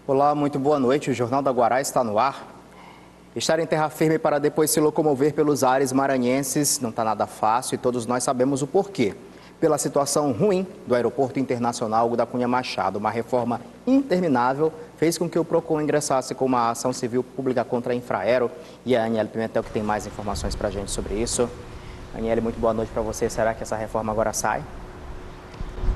Olá, muito boa noite. O Jornal da Guará está no ar. Estar em terra firme para depois se locomover pelos ares maranhenses não está nada fácil e todos nós sabemos o porquê. Pela situação ruim do Aeroporto Internacional Hugo da Cunha Machado, uma reforma interminável fez com que o PROCON ingressasse com uma ação civil pública contra a Infraero. E a Aniele Pimentel que tem mais informações para a gente sobre isso. Aniele, muito boa noite para você. Será que essa reforma agora sai?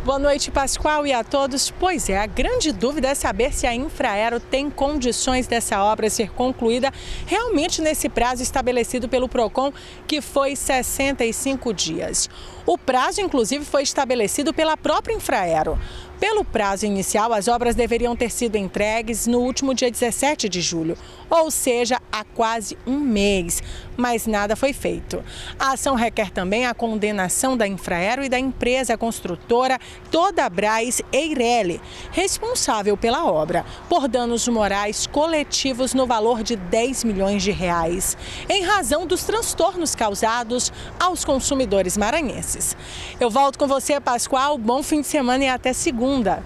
Boa noite, Pascoal, e a todos. Pois é, a grande dúvida é saber se a Infraero tem condições dessa obra ser concluída realmente nesse prazo estabelecido pelo PROCON, que foi 65 dias. O prazo, inclusive, foi estabelecido pela própria Infraero. Pelo prazo inicial, as obras deveriam ter sido entregues no último dia 17 de julho, ou seja, há quase um mês, mas nada foi feito. A ação requer também a condenação da Infraero e da empresa construtora Todabras Eireli, responsável pela obra, por danos morais coletivos no valor de 10 milhões de reais, em razão dos transtornos causados aos consumidores maranhenses. Eu volto com você, Pascoal. Bom fim de semana e até segunda.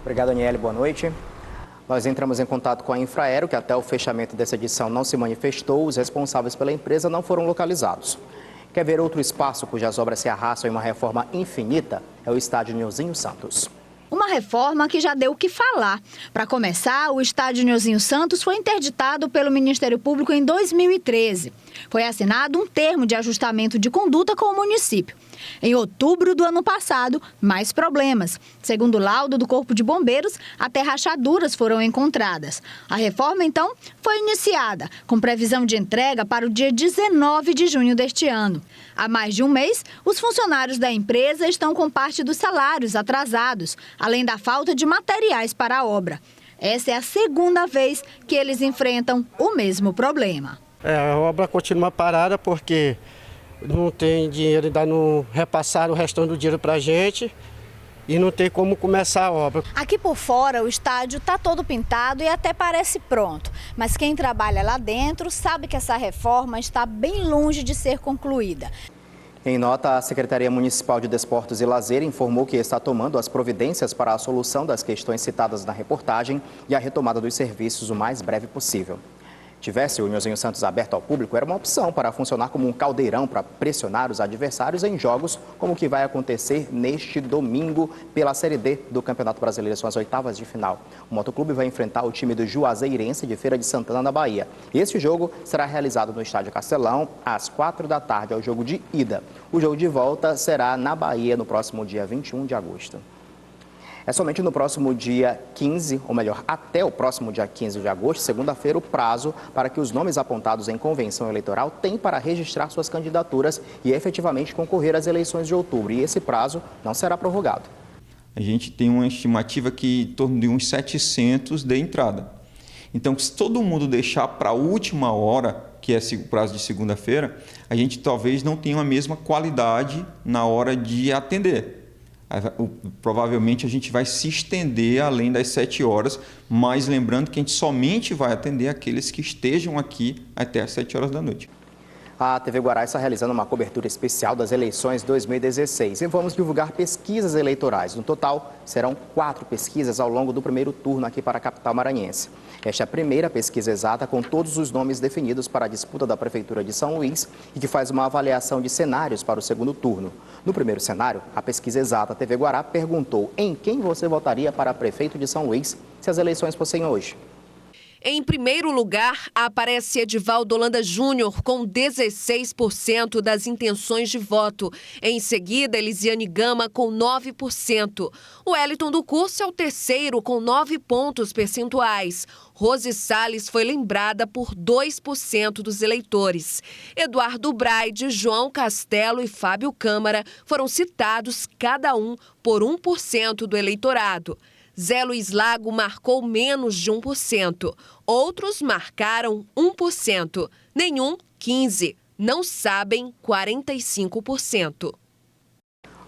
Obrigado, Aniele. Boa noite. Nós entramos em contato com a Infraero, que até o fechamento dessa edição não se manifestou. Os responsáveis pela empresa não foram localizados. Quer ver outro espaço cujas obras se arrastam em uma reforma infinita? É o estádio Nilzinho Santos. Uma reforma que já deu o que falar. Para começar, o estádio Nilzinho Santos foi interditado pelo Ministério Público em 2013. Foi assinado um termo de ajustamento de conduta com o município. Em outubro do ano passado, mais problemas. Segundo o laudo do Corpo de Bombeiros, até rachaduras foram encontradas. A reforma, então, foi iniciada, com previsão de entrega para o dia 19 de junho deste ano. Há mais de um mês, os funcionários da empresa estão com parte dos salários atrasados, além da falta de materiais para a obra. Essa é a segunda vez que eles enfrentam o mesmo problema. A obra continua parada porque não tem dinheiro, ainda não repassaram o restante do dinheiro para a gente e não tem como começar a obra. Aqui por fora o estádio está todo pintado e até parece pronto, mas quem trabalha lá dentro sabe que essa reforma está bem longe de ser concluída. Em nota, a Secretaria Municipal de Desportos e Lazer informou que está tomando as providências para a solução das questões citadas na reportagem e a retomada dos serviços o mais breve possível. Tivesse o Nilzinho Santos aberto ao público, era uma opção para funcionar como um caldeirão para pressionar os adversários em jogos como o que vai acontecer neste domingo pela Série D do Campeonato Brasileiro, são as oitavas de final. O Motoclube vai enfrentar o time do Juazeirense de Feira de Santana, na Bahia. Este jogo será realizado no Estádio Castelão, às 4 da tarde, é o jogo de ida. O jogo de volta será na Bahia no próximo dia 21 de agosto. É somente no próximo dia 15, ou melhor, até o próximo dia 15 de agosto, segunda-feira, o prazo para que os nomes apontados em convenção eleitoral têm para registrar suas candidaturas e efetivamente concorrer às eleições de outubro. E esse prazo não será prorrogado. A gente tem uma estimativa que em torno de uns 700 de entrada. Então, se todo mundo deixar para a última hora, que é o prazo de segunda-feira, a gente talvez não tenha a mesma qualidade na hora de atender. Provavelmente a gente vai se estender além das 7 horas, mas lembrando que a gente somente vai atender aqueles que estejam aqui até as 7 horas da noite. A TV Guará está realizando uma cobertura especial das eleições 2016 e vamos divulgar pesquisas eleitorais. No total, serão 4 pesquisas ao longo do primeiro turno aqui para a capital maranhense. Esta é a primeira pesquisa exata com todos os nomes definidos para a disputa da Prefeitura de São Luís e que faz uma avaliação de cenários para o segundo turno. No primeiro cenário, a pesquisa exata TV Guará perguntou em quem você votaria para prefeito de São Luís se as eleições fossem hoje. Em primeiro lugar, aparece Edivaldo Holanda Júnior, com 16% das intenções de voto. Em seguida, Elisiane Gama, com 9%. O Wellington do Curso é o terceiro, com 9 pontos percentuais. Rose Salles foi lembrada por 2% dos eleitores. Eduardo Braide, João Castelo e Fábio Câmara foram citados, cada um, por 1% do eleitorado. Zé Luiz Lago marcou menos de 1%. Outros marcaram 1%. Nenhum, 15%. Não sabem, 45%.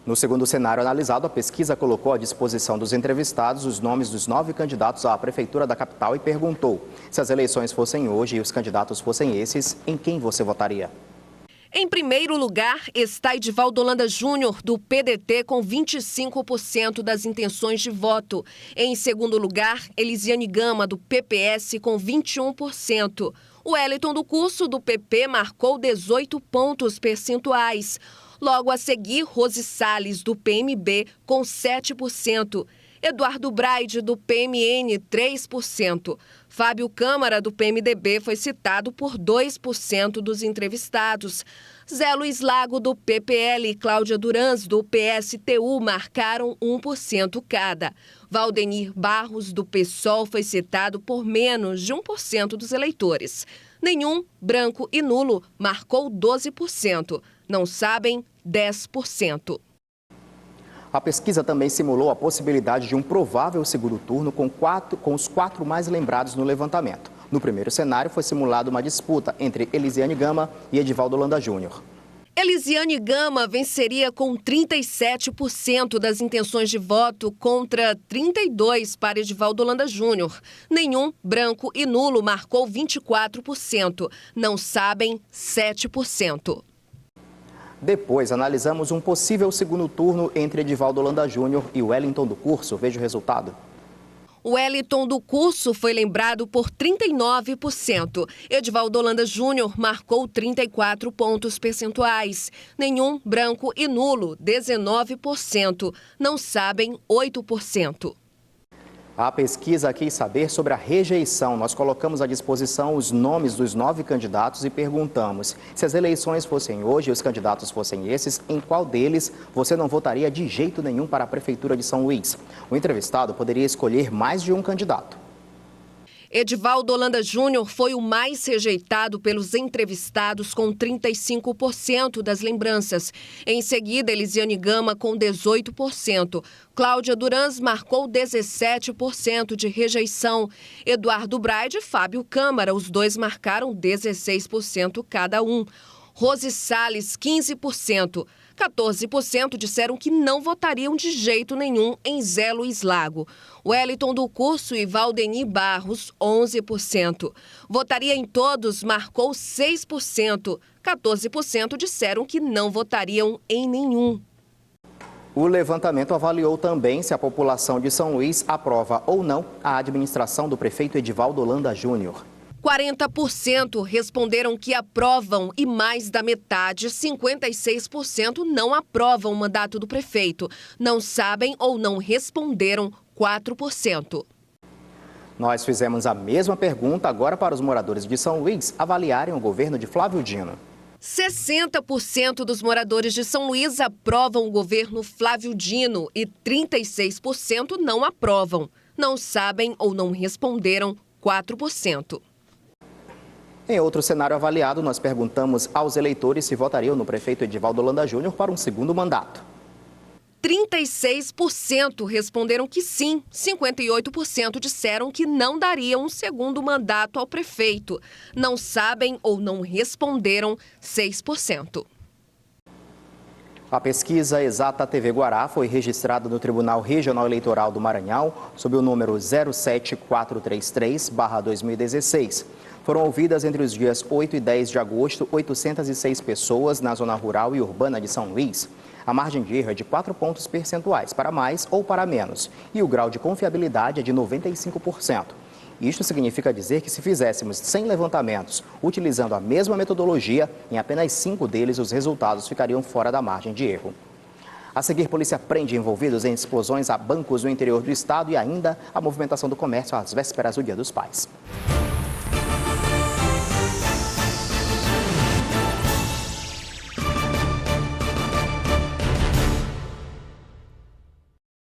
No segundo cenário analisado, a pesquisa colocou à disposição dos entrevistados os nomes dos 9 candidatos à Prefeitura da capital e perguntou: se as eleições fossem hoje e os candidatos fossem esses, em quem você votaria? Em primeiro lugar está Edivaldo Holanda Júnior, do PDT, com 25% das intenções de voto. Em segundo lugar, Elisiane Gama, do PPS, com 21%. O Wellington do Curso, do PP, marcou 18 pontos percentuais. Logo a seguir, Rose Salles, do PMB, com 7%. Eduardo Braide, do PMN, 3%. Fábio Câmara, do PMDB, foi citado por 2% dos entrevistados. Zé Luiz Lago, do PPL, e Cláudia Durans, do PSTU, marcaram 1% cada. Valdenir Barros, do PSOL, foi citado por menos de 1% dos eleitores. Nenhum, branco e nulo, marcou 12%. Não sabem, 10%. A pesquisa também simulou a possibilidade de um provável segundo turno com os 4 mais lembrados no levantamento. No primeiro cenário, foi simulada uma disputa entre Elisiane Gama e Edivaldo Holanda Júnior. Elisiane Gama venceria com 37% das intenções de voto contra 32% para Edivaldo Holanda Júnior. Nenhum, branco e nulo marcou 24%. Não sabem, 7%. Depois, analisamos um possível segundo turno entre Edivaldo Holanda Júnior e Wellington do Curso. Veja o resultado. O Wellington do Curso foi lembrado por 39%. Edivaldo Holanda Júnior marcou 34 pontos percentuais. Nenhum, branco e nulo, 19%. Não sabem, 8%. A pesquisa quis saber sobre a rejeição. Nós colocamos à disposição os nomes dos 9 candidatos e perguntamos: se as eleições fossem hoje e os candidatos fossem esses, em qual deles você não votaria de jeito nenhum para a Prefeitura de São Luís? O entrevistado poderia escolher mais de um candidato. Edivaldo Holanda Júnior foi o mais rejeitado pelos entrevistados, com 35% das lembranças. Em seguida, Elisiane Gama, com 18%. Cláudia Durans marcou 17% de rejeição. Eduardo Braide e Fábio Câmara, os dois marcaram 16% cada um. Rose Salles, 15%. 14% disseram que não votariam de jeito nenhum em Zé Luiz Lago. Wellington do Curso e Valdenir Barros, 11%. Votaria em todos, marcou 6%. 14% disseram que não votariam em nenhum. O levantamento avaliou também se a população de São Luís aprova ou não a administração do prefeito Edivaldo Holanda Júnior. 40% responderam que aprovam e mais da metade, 56%, não aprovam o mandato do prefeito. Não sabem ou não responderam, 4%. Nós fizemos a mesma pergunta agora para os moradores de São Luís avaliarem o governo de Flávio Dino. 60% dos moradores de São Luís aprovam o governo Flávio Dino e 36% não aprovam. Não sabem ou não responderam, 4%. Em outro cenário avaliado, nós perguntamos aos eleitores se votariam no prefeito Edivaldo Holanda Júnior para um segundo mandato. 36% responderam que sim, 58% disseram que não dariam um segundo mandato ao prefeito. Não sabem ou não responderam, 6%. A pesquisa Exata TV Guará foi registrada no Tribunal Regional Eleitoral do Maranhão sob o número 07433/2016. Foram ouvidas entre os dias 8 e 10 de agosto 806 pessoas na zona rural e urbana de São Luís. A margem de erro é de 4 pontos percentuais para mais ou para menos e o grau de confiabilidade é de 95%. Isto significa dizer que se fizéssemos 100 levantamentos utilizando a mesma metodologia, em apenas 5 deles os resultados ficariam fora da margem de erro. A seguir, polícia prende envolvidos em explosões a bancos no interior do estado e ainda a movimentação do comércio às vésperas do Dia dos Pais.